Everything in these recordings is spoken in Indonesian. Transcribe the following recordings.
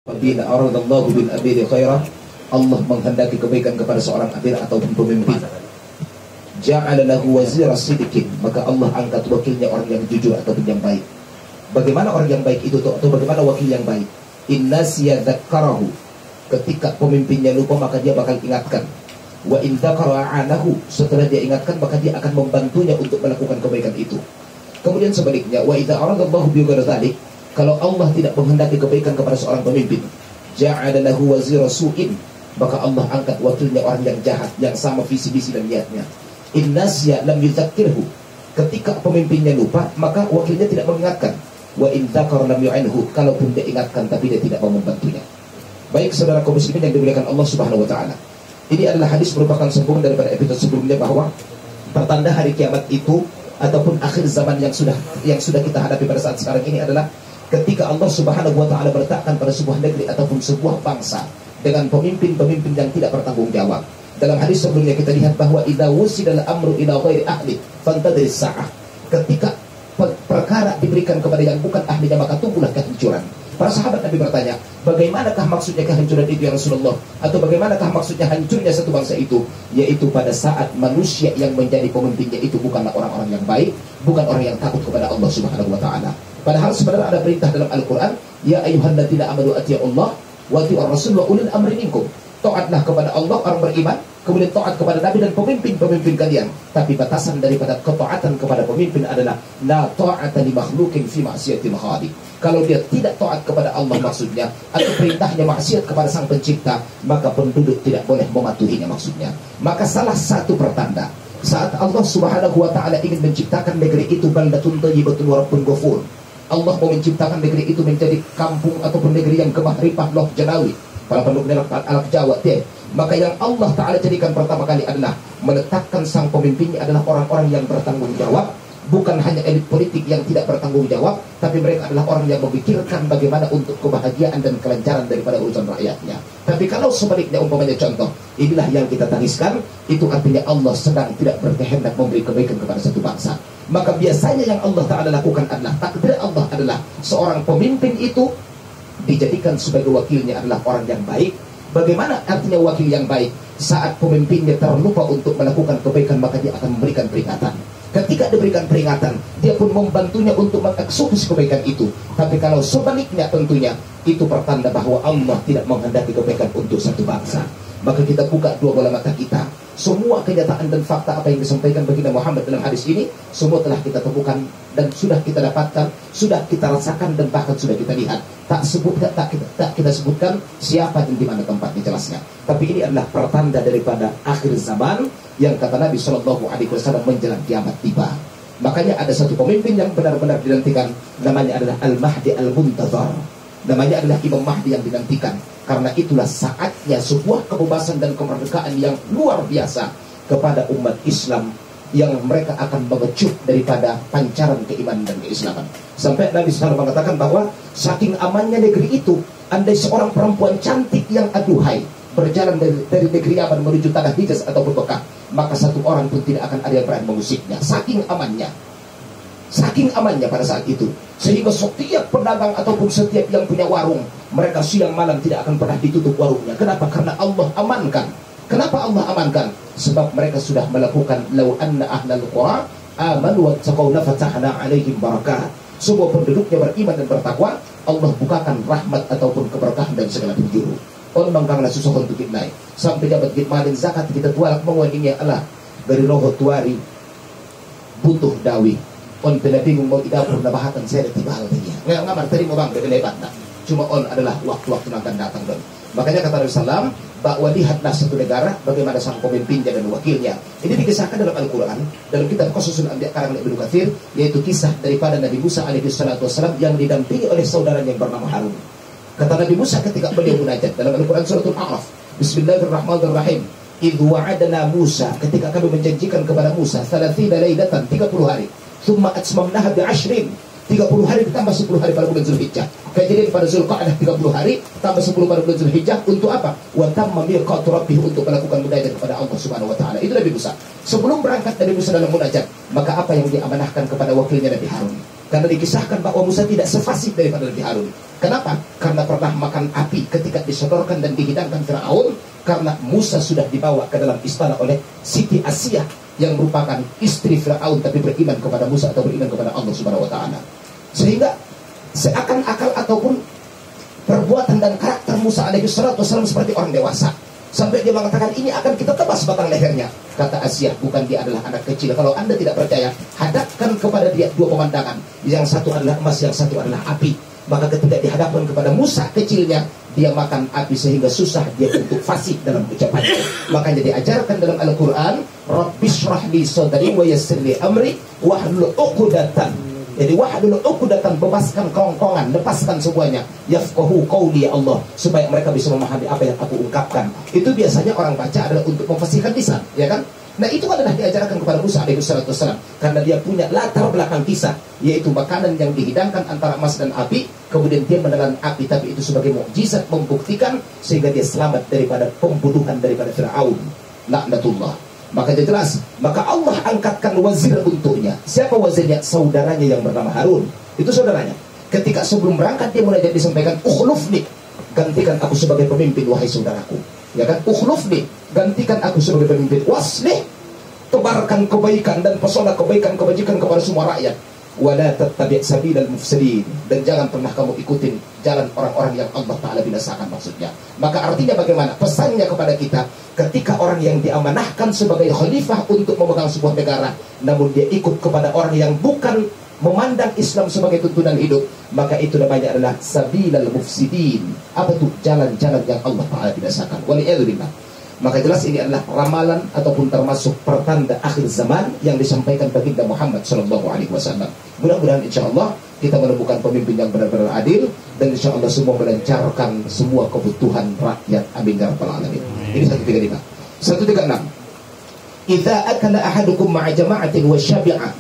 Apabila aradallahu bil amiri khairah, Allah menghendaki kebaikan kepada seorang amir ataupun pemimpin, ja'ala lahu wazira sidikin, maka Allah angkat wakilnya orang yang jujur ataupun yang baik. Bagaimana orang yang baik itu atau bagaimana wakil yang baik? Inna siyadzakarahu, ketika pemimpinnya lupa maka dia bakal ingatkan. Wa in dzakara anahu, setelah dia ingatkan maka dia akan membantunya untuk melakukan kebaikan itu. Kemudian sebaliknya, wa idza aradallahu bi ghairi dzalik, kalau Allah tidak menghendaki kebaikan kepada seorang pemimpin, ja'ala lahu wazira su'in, maka Allah angkat wakilnya orang yang jahat, yang sama visi misi dan niatnya. In nasya lam yudzakirhu, ketika pemimpinnya lupa maka wakilnya tidak mengingatkan. Wa in dzakara lam yu'inhu, kalaupun dia ingatkan tapi dia tidak mau membantunya. Baik saudara kaum muslimin yang dimuliakan Allah Subhanahu wa taala. Ini adalah hadis merupakan sambung daripada episode sebelumnya, bahwa pertanda hari kiamat itu ataupun akhir zaman yang sudah kita hadapi pada saat sekarang ini adalah ketika Allah Subhanahu wa taala meletakkan pada sebuah negeri ataupun sebuah bangsa dengan pemimpin-pemimpin yang tidak bertanggung jawab. Dalam hadis sebelumnya kita lihat bahwa idza wusidal amru ila ghairi ahli fantadhiris sa'ah. Ketika perkara diberikan kepada yang bukan ahlinya maka tunggulah kehancuran. Para sahabat Nabi bertanya, bagaimanakah maksudnya kehancuran itu ya Rasulullah? Atau bagaimanakah maksudnya hancurnya satu bangsa itu? Yaitu pada saat manusia yang menjadi pemimpinnya itu bukanlah orang-orang yang baik, bukan orang yang takut kepada Allah Subhanahu wa taala. Padahal sebenarnya ada perintah dalam Al-Quran, ya ayyuhalladzina amanu atti'ullah wa atti'ur rasul wa ulil amri minkum. Taatlah kepada Allah orang beriman, kemudian taat kepada Nabi dan pemimpin-pemimpin kalian. Tapi batasan daripada ketaatan kepada pemimpin adalah la ta'ata li makhluqin fi ma'siyatil khaliq. Kalau dia tidak taat kepada Allah maksudnya, atau perintahnya maksiat kepada sang pencipta, maka penduduk tidak boleh mematuhinya maksudnya. Maka salah satu pertanda saat Allah Subhanahu wa taala ingin menciptakan negeri itu baldatun thayyibatun wa rabbun ghafur, Allah mau menciptakan negeri itu menjadi kampung ataupun negeri yang gemah ripah loh janawi, para penduduk anak Jawa deh. Maka yang Allah Ta'ala jadikan pertama kali adalah meletakkan sang pemimpinnya adalah orang-orang yang bertanggung jawab. Bukan hanya elit politik yang tidak bertanggung jawab, tapi mereka adalah orang yang memikirkan bagaimana untuk kebahagiaan dan kelancaran daripada urusan rakyatnya. Tapi kalau sebaliknya, umpamanya contoh, inilah yang kita tangiskan, itu artinya Allah sedang tidak berkehendak memberi kebaikan kepada satu bangsa. Maka biasanya yang Allah Ta'ala lakukan adalah, takdir Allah adalah seorang pemimpin itu dijadikan sebagai wakilnya adalah orang yang baik. Bagaimana artinya wakil yang baik? Saat pemimpinnya terlupa untuk melakukan kebaikan, maka dia akan memberikan peringatan. Ketika diberikan peringatan, dia pun membantunya untuk mengeksekusi kebaikan itu. Tapi kalau sebaliknya, tentunya itu pertanda bahwa Allah tidak menghendaki kebaikan untuk satu bangsa. Maka kita buka dua bola mata kita. Semua kenyataan dan fakta apa yang disampaikan baginda Muhammad dalam hadis ini, semua telah kita temukan dan sudah kita dapatkan, sudah kita rasakan dan bahkan sudah kita lihat. Tak kita sebutkan siapa dan di mana tempatnya jelasnya. Tapi ini adalah pertanda daripada akhir zaman yang kata Nabi Shallallahu Alaihi Wasallam menjelang kiamat tiba. Makanya ada satu pemimpin yang benar-benar dinantikan, namanya adalah Al-Mahdi Al-Muntazar. Namanya adalah Imam Mahdi yang dinantikan. Karena itulah saatnya sebuah kebebasan dan kemerdekaan yang luar biasa kepada umat Islam, yang mereka akan mengecut daripada pancaran keimanan dan keislaman. Sampai Nabi SAW mengatakan bahwa saking amannya negeri itu, andai seorang perempuan cantik yang aduhai berjalan dari negeri Yaman menuju tanah Hijaz ataupun Mekah, maka satu orang pun tidak akan ada yang berani mengusiknya. Saking amannya. Saking amannya pada saat itu, sehingga setiap pedagang ataupun setiap yang punya warung, mereka siang malam tidak akan pernah ditutup warungnya. Kenapa? Karena Allah amankan. Kenapa Allah amankan? Sebab mereka sudah melakukan law anna ahlal qura amanu wattaqaw lafatahna alaihim barakat. Semua penduduknya beriman dan bertakwa, Allah bukakan rahmat ataupun keberkahan dan segala penjuru. On mangkangna susah untuk kita sampai dapat gitmalin zakat kita tualak mengwaninya Allah dari rohot tuari butuh dawi. On tidak bingung mau idapur na bahatan saya tiba hal ini. Nggak ngamar tadi mau bang dari lebat. Cuma on adalah waktu-waktu akan datang don. Makanya kata Nabi Sallam, bahwa lihatlah satu negara bagaimana sang pemimpinnya dan wakilnya. Ini dikisahkan dalam Al-Quran, dalam kitab Qasusul Anbiya karangan Ibnu Katsir, yaitu kisah daripada Nabi Musa alaihi salatu wassalam yang didampingi oleh saudaranya yang bernama Harun. Kata Nabi Musa ketika beliau munajat dalam Al-Quran suratul A'raf, Bismillahirrahmanirrahim. Idh wa'adana Musa, ketika kami menjanjikan kepada Musa 30 lailatan, 30 hari. Thumma atmamnaha bi'ashrin, 30 hari ditambah 10 hari pada bulan Zulhijjah. Kejadian pada Zulqa'dah 30 hari tambah 10 pada bulan Zulhijjah untuk apa? Wa tamma miqatu rabbih, untuk melakukan munajat kepada Allah Subhanahu wa taala. Itu Nabi Musa. Sebelum berangkat Nabi Musa dalam munajat, maka apa yang diamanahkan kepada wakilnya Nabi Harun? Karena dikisahkan bahwa Musa tidak sefasih daripada Nabi Harun. Kenapa? Karena pernah makan api ketika disodorkan dan dihidangkan Firaun. Karena Musa sudah dibawa ke dalam istana oleh Siti Asyah yang merupakan istri Firaun tapi beriman kepada Musa atau beriman kepada Allah Subhanahu wa taala. Sehingga seakan akal ataupun perbuatan dan karakter Musa alaihi salatu wasallam seperti orang dewasa. Sampai dia mengatakan, ini akan kita tebas batang lehernya. Kata Asyah, bukan dia adalah anak kecil. Kalau anda tidak percaya, hadapkan kepada dia dua pemandangan. Yang satu adalah emas, yang satu adalah api. Maka ketika dihadapkan kepada Musa kecilnya, dia makan api sehingga susah dia untuk fasih dalam ucapannya. Makanya diajarkan dalam Al-Quran, Rabbishrah li sadri wa yassir li amri wahlul 'uqdatan. Jadi wahdul uqdatan, bebaskan kerongkongan, lepaskan semuanya. Yafqahu qawli ya Allah, supaya mereka bisa memahami apa yang aku ungkapkan. Itu biasanya orang baca adalah untuk memfasihkan lisan, ya kan? Nah itu adalah diajarkan kepada Musa alaihi salatu wasallam, karena dia punya latar belakang kisah, yaitu makanan yang dihidangkan antara emas dan api, kemudian dia menelan api, tapi itu sebagai mukjizat membuktikan sehingga dia selamat daripada pembunuhan daripada Firaun, laknatullah. Maka dia jelas, maka Allah angkatkan wazir untuknya. Siapa wazirnya? Saudaranya yang bernama Harun. Itu saudaranya. Ketika sebelum berangkat dia mulai disampaikan, ukhlufni, gantikan aku sebagai pemimpin wahai saudaraku. Ya kan? Ukhlufni, gantikan aku sebagai pemimpin. Waslih, tebarkan kebaikan dan pesona kebaikan kebajikan kepada semua rakyat. Wala tattabi' sabilal mufsidin, dan jangan pernah kamu ikutin jalan orang-orang yang Allah Ta'ala binasakan maksudnya. Maka artinya bagaimana? Pesannya kepada kita, ketika orang yang diamanahkan sebagai khalifah untuk memegang sebuah negara, namun dia ikut kepada orang yang bukan memandang Islam sebagai tuntunan hidup, maka itu namanya adalah sabilal mufsidin. Apa itu? Jalan-jalan yang Allah Ta'ala binasakan. Waliyadzubillah. Maka jelas ini adalah ramalan ataupun termasuk pertanda akhir zaman yang disampaikan baginda Muhammad sallallahu alaihi wasallam. Mudah-mudahan insyaallah kita menemukan pemimpin yang benar-benar adil, dan insyaallah semua melancarkan semua kebutuhan rakyat. Amin ya rabbal alamin. Ini 135. 136. Idza akala ahadukum ma'a jama'atin wa syabi'a.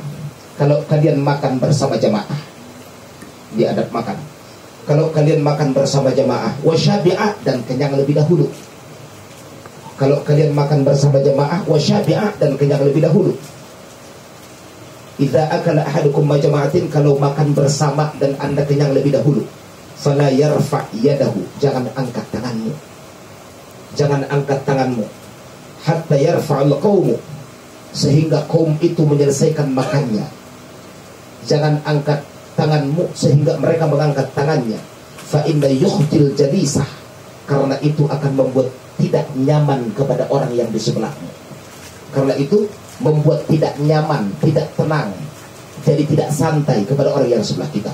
Kalau kalian makan bersama jamaah. Di adab makan. Kalau kalian makan bersama jamaah wa syabi'a, dan kenyang lebih dahulu. Kalau kalian makan bersama jamaah wa syabi'a, dan kenyang lebih dahulu. Idza akala ahadukum ma jama'atin, kalau makan bersama dan anda kenyang lebih dahulu. Fala yarfa' yadahu, jangan angkat tanganmu. Jangan angkat tanganmu. Hatta yarfa'al qaumu, sehingga kaum itu menyelesaikan makannya. Jangan angkat tanganmu sehingga mereka mengangkat tangannya. Fa inna yukhjil jalisah, karena itu akan membuat tidak nyaman kepada orang yang di sebelahmu. Karena itu membuat tidak nyaman, tidak tenang, jadi tidak santai kepada orang yang sebelah kita.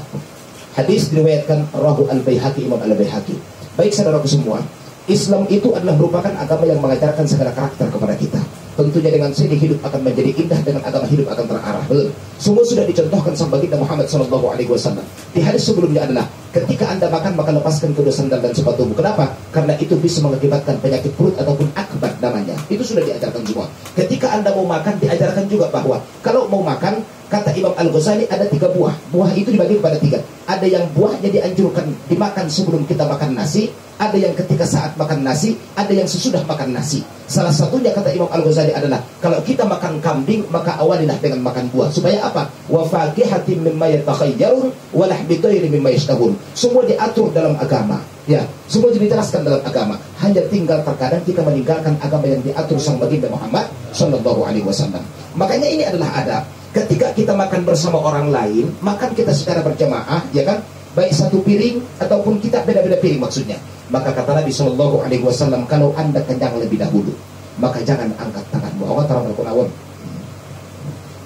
Hadis diriwayatkan Rahu Al-Baihaqi, Imam Al-Baihaqi. Baik saudaraku semua, Islam itu adalah merupakan agama yang mengajarkan segala karakter kepada kita. Tentunya dengan sini hidup akan menjadi indah, dengan agama hidup akan terarah. Belum. Semua sudah dicontohkan sama baginda Muhammad sallallahu alaihi wasallam. Di hadis sebelumnya adalah ketika anda makan maka lepaskan kedua sandal dan sepatumu. Kenapa? Karena itu bisa mengakibatkan penyakit perut ataupun akbat namanya. Itu sudah diajarkan semua. Ketika anda mau makan diajarkan juga bahwa kalau mau makan, kata Imam Al-Ghazali ada 3 buah. Buah itu dibagi kepada 3. Ada yang buahnya dianjurkan dimakan sebelum kita makan nasi, ada yang ketika saat makan nasi, ada yang sesudah makan nasi. Salah satunya kata Imam Al-Ghazali adalah kalau kita makan kambing maka awalilah dengan makan buah. Supaya apa? Wa faqihatin mimma yatakhayyarun wa lahmi tayrin mimma yashtahun. Semua diatur dalam agama. Ya, semua dijelaskan dalam agama. Hanya tinggal terkadang kita meninggalkan agama yang diatur sang baginda Muhammad sallallahu alaihi wasallam. Makanya ini adalah adab. Ketika kita makan bersama orang lain, makan kita secara berjamaah, ya kan? Baik satu piring ataupun kita beda-beda piring maksudnya. Maka kata Nabi sallallahu alaihi wasallam, kalau anda kenyang lebih dahulu, maka jangan angkat tanganmu. Awak tarang berkunawon.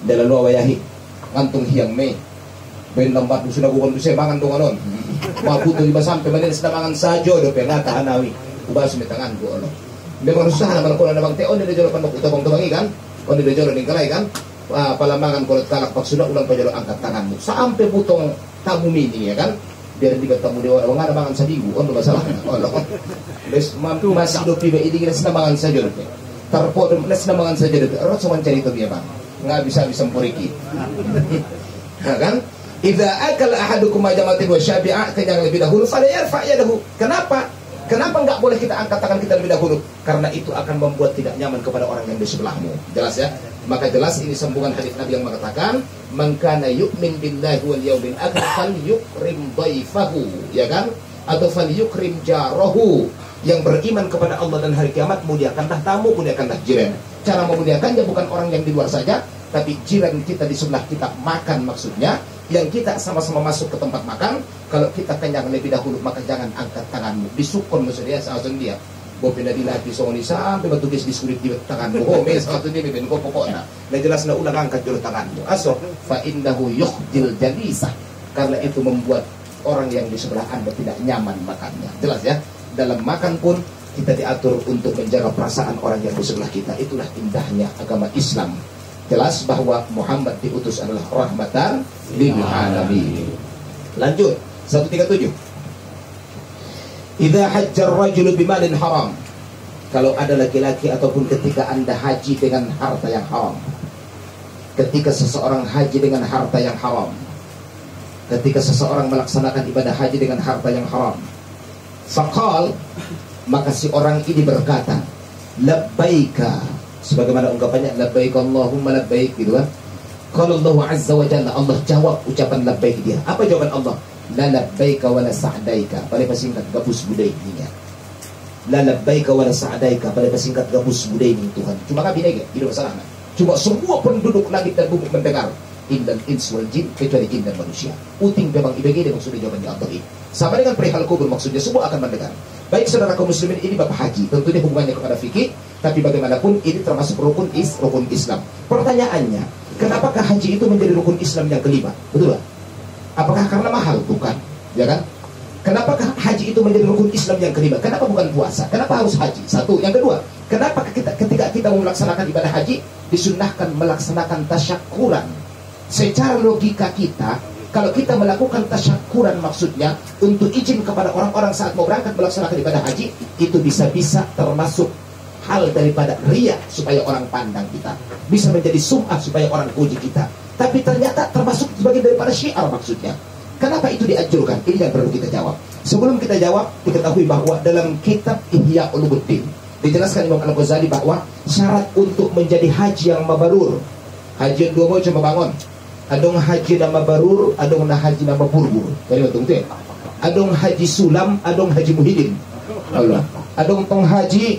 Dalam luar wayahi, ngantung hiang me. Ben lambat sudah bukan bisa mangan dong anon. Mabu tu 5 sampai menit sudah mangan saja do pengata hanawi. Ubas me tangan ko ano. Memang susah naman ko na bang teo ni jolo pan utang tumangi kan. O ni jolo ning kalay kan. Palamangan ko kalak pag sudah ulang pa jolo angkat tanganmu. Sampai butong tamu mini ya kan. Biar di ketemu dia orang ada mangan sa dibu. Ano masalah? Ono. Les masih do pibe idi na mangan sa jolo. Tarpo les na mangan sa jolo. Ro suman cerita dia bang. Nga bisa puriki. Ha kan? Idza akala ahadukum majamatin wa syabi'a, kenyang lebih dahulu fala yarfa' yadahu. Kenapa? Kenapa enggak boleh kita angkat tangan kita lebih dahulu? Karena itu akan membuat tidak nyaman kepada orang yang di sebelahmu. Jelas ya? Maka jelas ini sambungan hadis Nabi yang mengatakan, "Man kana yu'min billahi wal yawmil akhir falyukrim dhaifahu," ya kan? Atau falyukrim jarahu. Yang beriman kepada Allah dan hari kiamat, muliakanlah tamu, muliakanlah jiran. Cara memuliakannya bukan orang yang di luar saja, tapi jiran kita di sebelah kita makan maksudnya. Yang kita sama-sama masuk ke tempat makan, kalau kita kenyang lebih dahulu, maka jangan angkat tanganmu. Disukun maksudnya sahaja dia. Bo pinadila di songoni sampai batugas di sulit di tanganmu. Oh, mes satu ini ben ko pokokna. Na jelas na ulang angkat juru tanganmu. Aso fa innahu yukhjil jalisa. Karena itu membuat orang yang di sebelah Anda tidak nyaman makannya. Jelas ya? Dalam makan pun kita diatur untuk menjaga perasaan orang yang di sebelah kita. Itulah indahnya agama Islam. Jelas bahwa Muhammad diutus adalah rahmatan lil alamin. Lanjut 137. Idza hajjar rajulu bimalin haram. Kalau ada laki-laki ataupun ketika Anda haji dengan harta yang haram. Ketika seseorang haji dengan harta yang haram. Ketika seseorang melaksanakan ibadah haji dengan harta yang haram. Faqal, maka si orang ini berkata, labbaika, sebagaimana ungkapannya labbaik Allahumma labbaik, gitu kan. Kalau Allah Azza wa Jalla, Allah jawab ucapan labbaik dia. Apa jawaban Allah? La labbaika wa la sa'daika. Paling pasingkat gabus budai ini. La labbaika wa la sa'daika. Paling pasingkat gabus budai ini Tuhan. Cuma kami nega, tidak masalah. Cuma semua penduduk langit dan bumi mendengar. Indal ins wal jin, kecuali jin dan manusia. Uting memang IBG maksudnya jawabannya Allah ini. Sama dengan perihal kubur maksudnya semua akan mendengar. Baik saudara kaum muslimin, ini bab haji. Tentunya hubungannya kepada fikih, tapi bagaimanapun ini termasuk rukun Islam. Pertanyaannya, kenapakah haji itu menjadi rukun Islam yang kelima? Betul tak? Apakah karena mahal? Bukan, ya kan? Kenapakah haji itu menjadi rukun Islam yang kelima? Kenapa bukan puasa? Kenapa harus haji? Satu. Yang kedua, kenapa ketika kita melaksanakan ibadah haji disunnahkan melaksanakan tasyakuran? Secara logika kita, kalau kita melakukan tasyakuran maksudnya untuk izin kepada orang-orang saat mau berangkat melaksanakan ibadah haji, itu bisa-bisa termasuk hal daripada riya supaya orang pandang kita, bisa menjadi sum'ah supaya orang puji kita. Tapi ternyata termasuk sebagai daripada syiar maksudnya. Kenapa itu dianjurkan? Ini yang perlu kita jawab. Sebelum kita jawab, diketahui bahwa dalam kitab Ihya Ulumuddin dijelaskan Imam Al-Ghazali bahwa syarat untuk menjadi haji yang mabrur, haji yang dua mau cuma bangun. Adong haji nama barur, adong na haji nama burbur. Tadi betul tu. Adong haji sulam, adong haji muhyiddin. Allah. Adong tong haji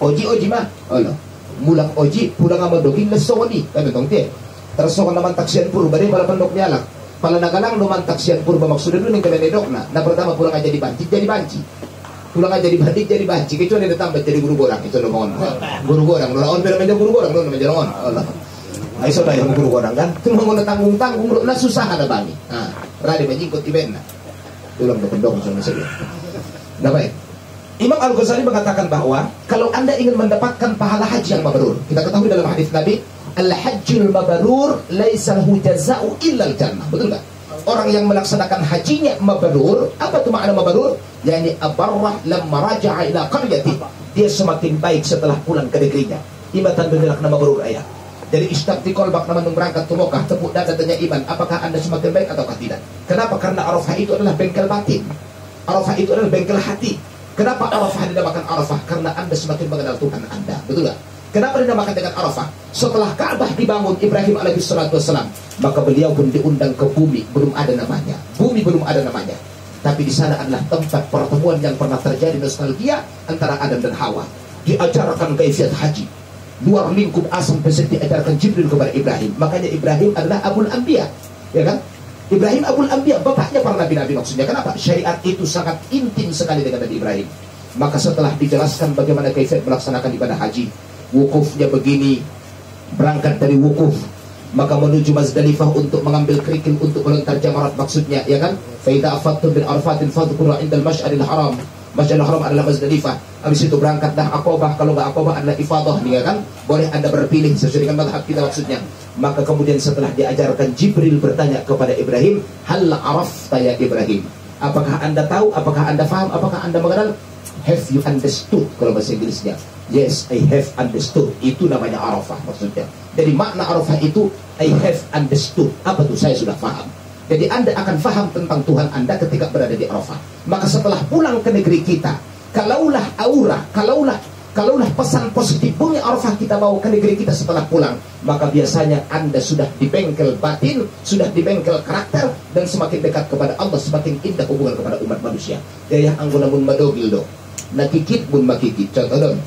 oji mah. Allah. Mulang oji pulang sama doging lesoni. Tadi betul tu. Tersokon naman taksian pur, bari pala pendok nialak. Pala nagalang naman taksian pur maksudnya dulu ning kalenedok na. Na pertama pulang aja di banci. Pulang aja di banci. Kecuali ditambah jadi guru gorang itu nomon. Guru gorang, lawan pero menjadi guru gorang, non menjadi lawan. Allah. Ay so tayo guru gorang kan, cuma mau tanggung na susah ada bani. Radi majingkot ibenna. Tulang pendok sama saja. Nah baik. Imam Al-Ghazali mengatakan bahwa kalau Anda ingin mendapatkan pahala haji yang mabrur, kita ketahui dalam hadis Nabi, al-hajjul mabrur laisa lahu jazaa'u illa al-jannah. Betul enggak? Orang yang melaksanakan hajinya mabrur, apa itu makna mabrur? Yani abarrah lamma raja'a ila qaryati. Dia semakin baik setelah pulang ke negerinya. Imatan bendelak nama mabrur ayat. Jadi istabti kolbak nama berangkat ke Mekah, tepuk dada tanya iman, apakah Anda semakin baik ataukah tidak? Kenapa? Karena Arafah itu adalah bengkel batin. Arafah itu adalah bengkel hati. Kenapa Arafah dinamakan Arafah? Karena Anda semakin mengenal Tuhan Anda. Betul tak? Kenapa dinamakan dengan Arafah? Setelah Ka'bah dibangun Ibrahim alaihissalam, maka beliau pun diundang ke bumi, belum ada namanya. Bumi belum ada namanya. Tapi di sana adalah tempat pertemuan yang pernah terjadi nostalgia antara Adam dan Hawa. Diajarkan kaifiat haji. Luar lingkup asam peset diajarkan Jibril kepada Ibrahim. Makanya Ibrahim adalah Abul Anbiya, ya kan? Ibrahim Abul Anbiya, bapaknya para nabi-nabi maksudnya. Kenapa? Syariat itu sangat intim sekali dengan Nabi Ibrahim. Maka setelah dijelaskan bagaimana kaifiat melaksanakan ibadah haji, wukufnya begini, berangkat dari wukuf, maka menuju Muzdalifah untuk mengambil kerikil untuk melontar jamarat maksudnya, ya kan? Fa idza afattum bil arfatin fadhkuru indal masy'aril haram. Masjidil Haram adalah Muzdalifah. Habis itu berangkatlah Aqabah. Kalau nggak Aqabah adalah Ifadah, ya kan? Boleh Anda berpilih sesuai dengan mazhab kita maksudnya. Maka kemudian setelah diajarkan, Jibril bertanya kepada Ibrahim, hal arafta ya Ibrahim? Apakah Anda tahu? Apakah Anda faham? Apakah Anda mengenal? Have you understood? Kalau bahasa Inggrisnya, yes, I have understood. Itu namanya Arafah maksudnya. Jadi makna Arafah itu I have understood. Apa tuh? Saya sudah faham. Jadi Anda akan faham tentang Tuhan Anda ketika berada di Arafah. Maka setelah pulang ke negeri kita, kalaulah Kalaulah pesan positif bunyi Arafah kita bawa ke negeri kita setelah pulang, maka biasanya Anda sudah di bengkel batin, sudah di bengkel karakter, dan semakin dekat kepada Allah, semakin indah hubungan kepada umat manusia. Daya angguna mun madogil do, nakikit mun makikit. Contoh dong,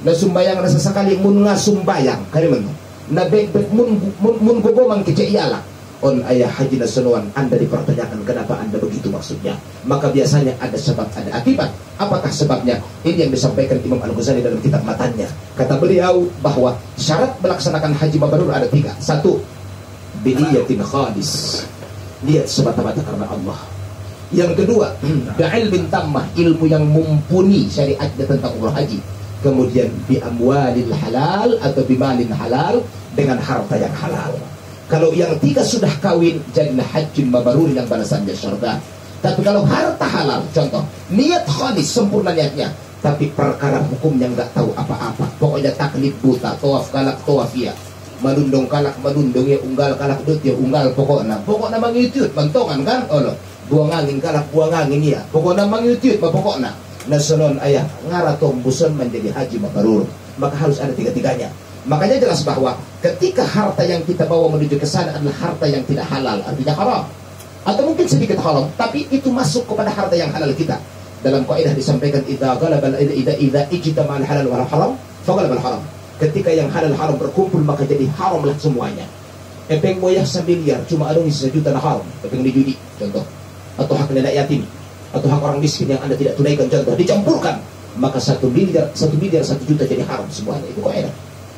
na sumbayang na sesekali mun ngasumbayang, kaliman na beg-beg mun gogomang kece iyalah. On ayah haji nasunuan, Anda dipertanyakan kenapa Anda begitu maksudnya. Maka biasanya ada sebab, ada akibat. Apakah sebabnya? Ini yang disampaikan Imam Al-Ghazali dalam kitab Matanya. Kata beliau bahwa syarat melaksanakan haji mabrur ada 3. 1, biniyatin khalis, niat semata-mata karena Allah. Yang kedua, bi'ilmin tammah, ilmu yang mumpuni syariatnya tentang umrah haji. Kemudian bi'amwalil halal atau bimalin halal, dengan harta yang halal. Kalau yang 3 sudah kawin, jadilah haji mabrur yang balasannya syurga. Tapi kalau harta halal, contoh, niat khalis, sempurna niatnya, tapi perkara hukumnya nggak tahu apa-apa. Pokoknya taklid buta, tawaf kalak tawaf ya, manundong kalak manundong ya, unggal kalak dut ya unggal, pokoknya mangitut, mentongan kan, Allah, buang angin kalak buang angin ya, pokoknya mangitut, pokoknya. Nasonon ayah ngaratong buson menjadi haji mabrur, maka harus ada 3-tiganya. Makanya jelas bahwa ketika harta yang kita bawa menuju ke sana adalah harta yang tidak halal, artinya haram, atau mungkin sedikit haram, tapi itu masuk kepada harta yang halal kita. Dalam kaidah disampaikan idza ijtama al-halal wal haram faghalaba al-haram. Ketika yang halal haram berkumpul maka jadi haramlah semuanya. Epeng boyah 1 miliar cuma ada 1 juta na haram, epeng di judi contoh, atau hak nenek yatim, atau hak orang miskin yang Anda tidak tunaikan contoh, dicampurkan, maka 1 miliar 1 juta jadi haram semuanya. Itu kaidah.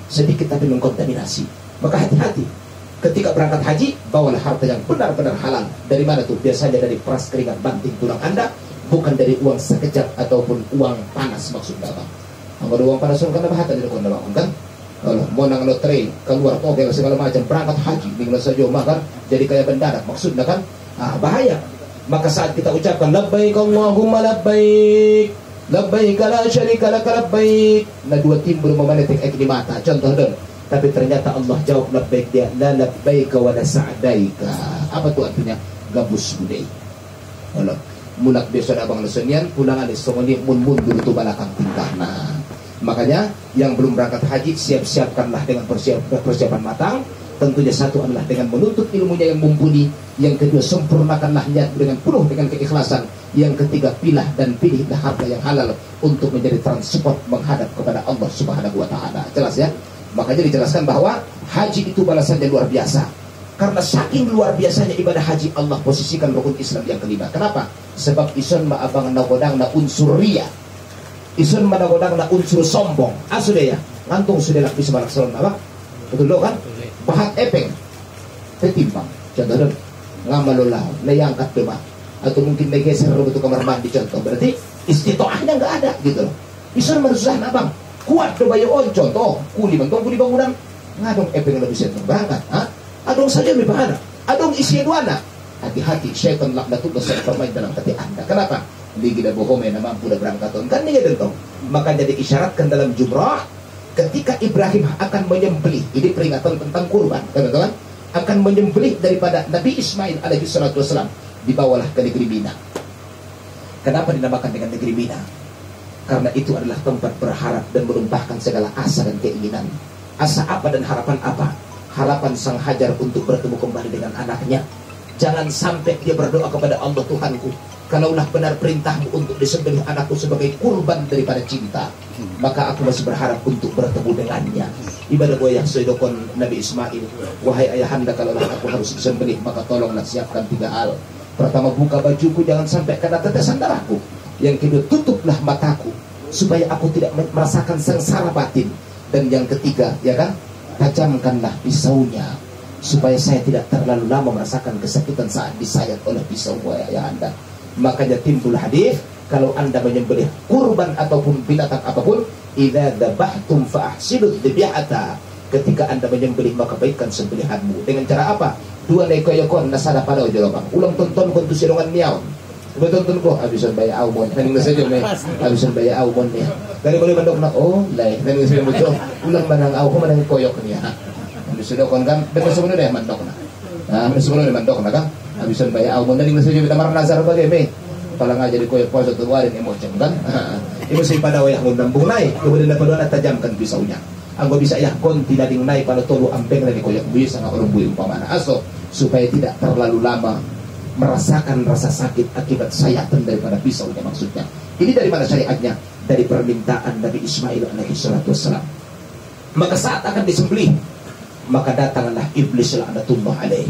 Sedikit tapi mengkontaminasi. Maka hati-hati ketika berangkat haji, bawalah harta yang benar-benar halal. Dari mana tuh? Biasanya dari peras keringat banting tulang Anda, bukan dari uang sekejap ataupun uang panas. Maksudnya apa? Kalau uang panas kan apa hati dari konda kan? Kalau mau nang lotre keluar togel segala macam, berangkat haji tinggal saja makan jadi kayak mendadak. Maksudnya kan bahaya. Maka saat kita ucapkan labbaik Allahumma labbaik, labbaik la syarika lak labbaik, nah 2 timbul memenetik di mata, contoh dong. Tapi ternyata Allah jawab labbaik dia, la labbaik wa la sa'daika. Apa tuh artinya? Gabus budai. Allah mulak besok abang lesenian pulangan isomoni mun dulu tuh balakang tingkah. Nah, makanya yang belum berangkat haji siap-siapkanlah dengan persiapan matang. Tentunya 1 adalah dengan menuntut ilmunya yang mumpuni. Yang kedua, sempurnakanlah niat dengan penuh dengan keikhlasan. Yang ketiga, pilihlah harta yang halal untuk menjadi transport menghadap kepada Allah Subhanahu wa Ta'ala. Jelas ya? Makanya dijelaskan bahwa haji itu balasannya luar biasa. Karena saking luar biasanya ibadah haji, Allah posisikan rukun Islam yang kelima. Kenapa? Sebab ison ma'abang nagodang na unsur ria, ison ma'agodang na unsur sombong. Sudah ya? Ngantung sudah lak bisa balak salon apa? Betul loh kan? Bahat epeng tertimbang contoh dong, ngamalolah nayangkat demah, atau mungkin negeser betul kamar mandi contoh, berarti istitoahnya nggak ada gitu loh. Bisa merusahan abang kuat dobayo on contoh kuli bangunan ngadong epeng lebih setan berangkat adong saja lebih bahana adong isi duana. Hati-hati, syaitan laknatullah besar bermain dalam hati Anda. Kenapa? Lagi dah bohong yang mampu dah berangkat kan ini dong. Maka jadi isyaratkan dalam jumrah ketika Ibrahim akan menyembelih, ini peringatan tentang kurban, teman-teman, akan menyembelih daripada Nabi Ismail alaihi salatu wasalam, dibawalah ke negeri Mina. Kenapa dinamakan dengan negeri Mina? Karena itu adalah tempat berharap dan menumpahkan segala asa dan keinginan. Asa apa dan harapan apa? Harapan sang Hajar untuk bertemu kembali dengan anaknya. Jangan sampai dia berdoa kepada Allah, Tuhanku, kalaulah benar perintahmu untuk disembelih anakku sebagai kurban daripada cinta, maka aku masih berharap untuk bertemu dengannya. Ibadah goyah sedokon Nabi Ismail, wahai ayahanda, kalaulah aku harus disembelih, maka tolonglah siapkan 3 hal. Pertama, buka bajuku jangan sampai kena tetesan darahku. Yang kedua, tutuplah mataku supaya aku tidak merasakan sengsara batin. Dan yang ketiga, ya kan, tajamkanlah pisaunya supaya saya tidak terlalu lama merasakan kesakitan saat disayat oleh pisau ayah anda. Makanya timbul hadis, kalau anda menyembelih kurban ataupun binatang apapun, idza dzabhtum fa ahsinud dzibhata, ketika anda menyembelih maka baikkan sembelihanmu. Dengan cara apa? 2 nekoyokon nasada pada ojolobang ulang tonton kontu sirongan miaw betonton ko abisan baya awmon haning na sayo may abisan baya awmon niya kani boleh mandok na lay haning sayo mo ulang manang aw ko manang koyok niya abisan kon kan beto sumunod na mandok na sumunod na mandok na ka abisan baya awmon haning na sayo bitamar nazar bagay may pala nga jadi koyok po sa tuwarin emotion kan Ibu si pada wayah ngundang bungnay, kemudian dapat doa tajamkan pisaunya. Anggo bisa ya konti nading nai pada tolu ampeng dari koyak bisa nggak orang bui umpamana aso supaya tidak terlalu lama merasakan rasa sakit akibat sayatan daripada pisaunya maksudnya. Ini dari mana syariatnya? Dari permintaan Nabi Ismail alaihi salatu wassalam. Maka saat akan disembelih, maka datanglah iblis laknatullah alaihi.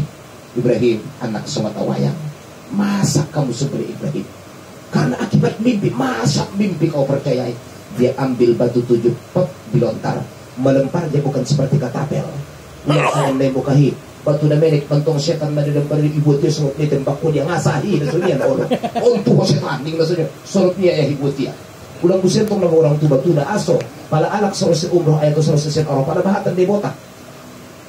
Ibrahim anak semata wayang, masa kamu sembelih Ibrahim? Karena akibat mimpi, masa mimpi kau percayai? Dia ambil batu 7 pop dilontar, melempar dia bukan seperti katapel. Yang nembukahi batu na menik pantong setan na dilempar ibu dia surut ni tembak ko dia ngasahi na sunya na ulo. Onto ko setan ning na sunya surut niya ya ibu dia. Ulang busen tong na orang tu batu na aso pala alak sa si umroh ay ko sa sen orang pala bahatan di botak.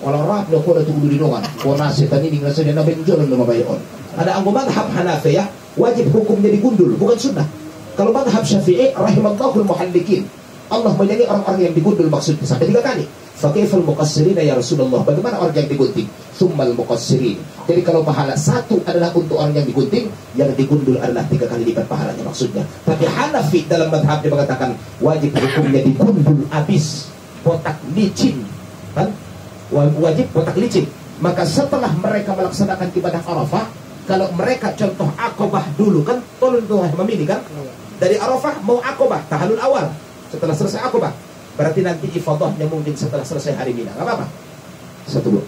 Walang rap na ko na tunggu di dongan. Ko na setan ning na sunya na benjolan na mabayon. Ada ang madhab Hanafiyah wajib hukumnya digundul bukan sunnah. Kalau madhab Syafi'i rahimallahul muhallikin, Allah menyanyi orang-orang yang digundul maksudnya sampai 3 kali. Fakaifal muqassirin ya Rasulullah, bagaimana orang yang digunting? Summal muqassirin. Jadi kalau pahala 1 adalah untuk orang yang digunting, yang digundul adalah 3 kali lipat pahalanya maksudnya. Tapi Hanafi dalam madhabnya mengatakan wajib hukumnya digundul habis, botak licin, kan? Wajib botak licin. Maka setelah mereka melaksanakan ibadah Arafah, kalau mereka contoh Aqabah dulu kan, tolong tuh memilih kan? Dari Arafah mau Aqabah, tahalul awal. Setelah selesai Aqabah, berarti nanti ifadahnya mungkin setelah selesai hari Mina, nggak apa-apa. 1 bulan.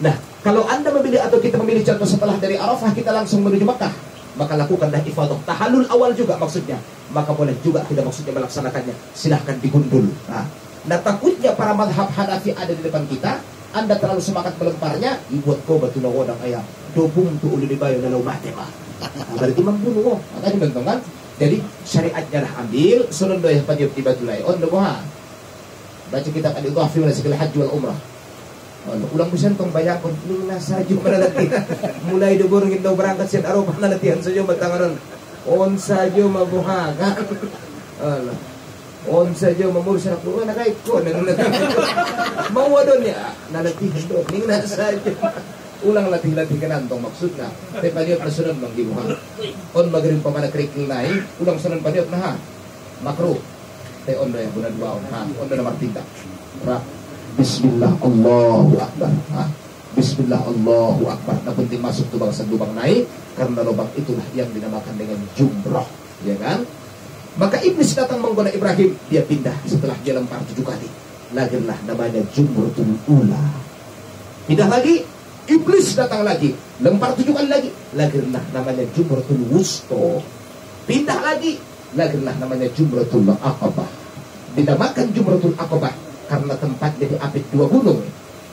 Nah, kalau Anda memilih atau kita memilih contoh setelah dari Arafah kita langsung menuju Makkah, maka lakukanlah ifadah tahallul awal juga maksudnya. Maka boleh juga tidak maksudnya melaksanakannya. Silahkan digundul. Nah, takutnya para madhab Hanafi ada di depan kita, Anda terlalu semangat melemparnya, ibuat ko batu na wadang ayam. Dobung tu uli dibayo na laumate ba. Berarti membunuh. Makanya bentong kan? Jadi syariatnya lah ambil sunun doyah panyup di batu lain. On doa. Baca kitab al-idhafi wa sikil haji wal umrah. Ulang busan tong bayakon nung nasaju manalati. Mulai do borong daw berangkat siat Arafah nalatihan sajo matangaron. On sajo mabuhaga. On sajo mamurus na ko na kay ko mawadon ya nalatihan do ning nasajo. Ulang latih-latih kanantong maksudnya. Te panyot na sunod mang gibuha. On magaring pa mana krikil nai, ulang sunod panyot na ha. Makro. Te on do ya bunad baon ha. On do na martinda. Ra. Bismillah Allahu Akbar. Ha. Bismillah Allahu Akbar. Na penting masuk tu bangsa lubang nai karena lubang itulah yang dinamakan dengan jumrah, ya kan? Maka iblis datang menggoda Ibrahim, dia pindah setelah dia lempar 7 kali. Lahirlah namanya Jumratul Ula. Pindah lagi, iblis datang lagi, lempar 7 kali lagi, lahirlah namanya Jumratul Wusto. Pindah lagi, lahirlah namanya Jumratul Aqabah. Dinamakan Jumratul Aqabah karena tempatnya diapit 2 gunung.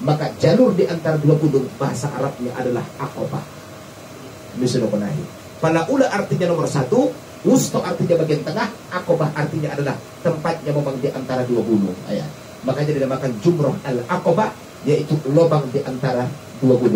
Maka jalur di antara 2 gunung bahasa Arabnya adalah Aqabah. Misalnya penahi. Pada Ula artinya nomor 1, Wusto artinya bagian tengah, Aqabah artinya adalah tempatnya memang di antara 2 gunung. Makanya dinamakan Jumrah al-Aqabah, yaitu lubang di antara 2 gunung.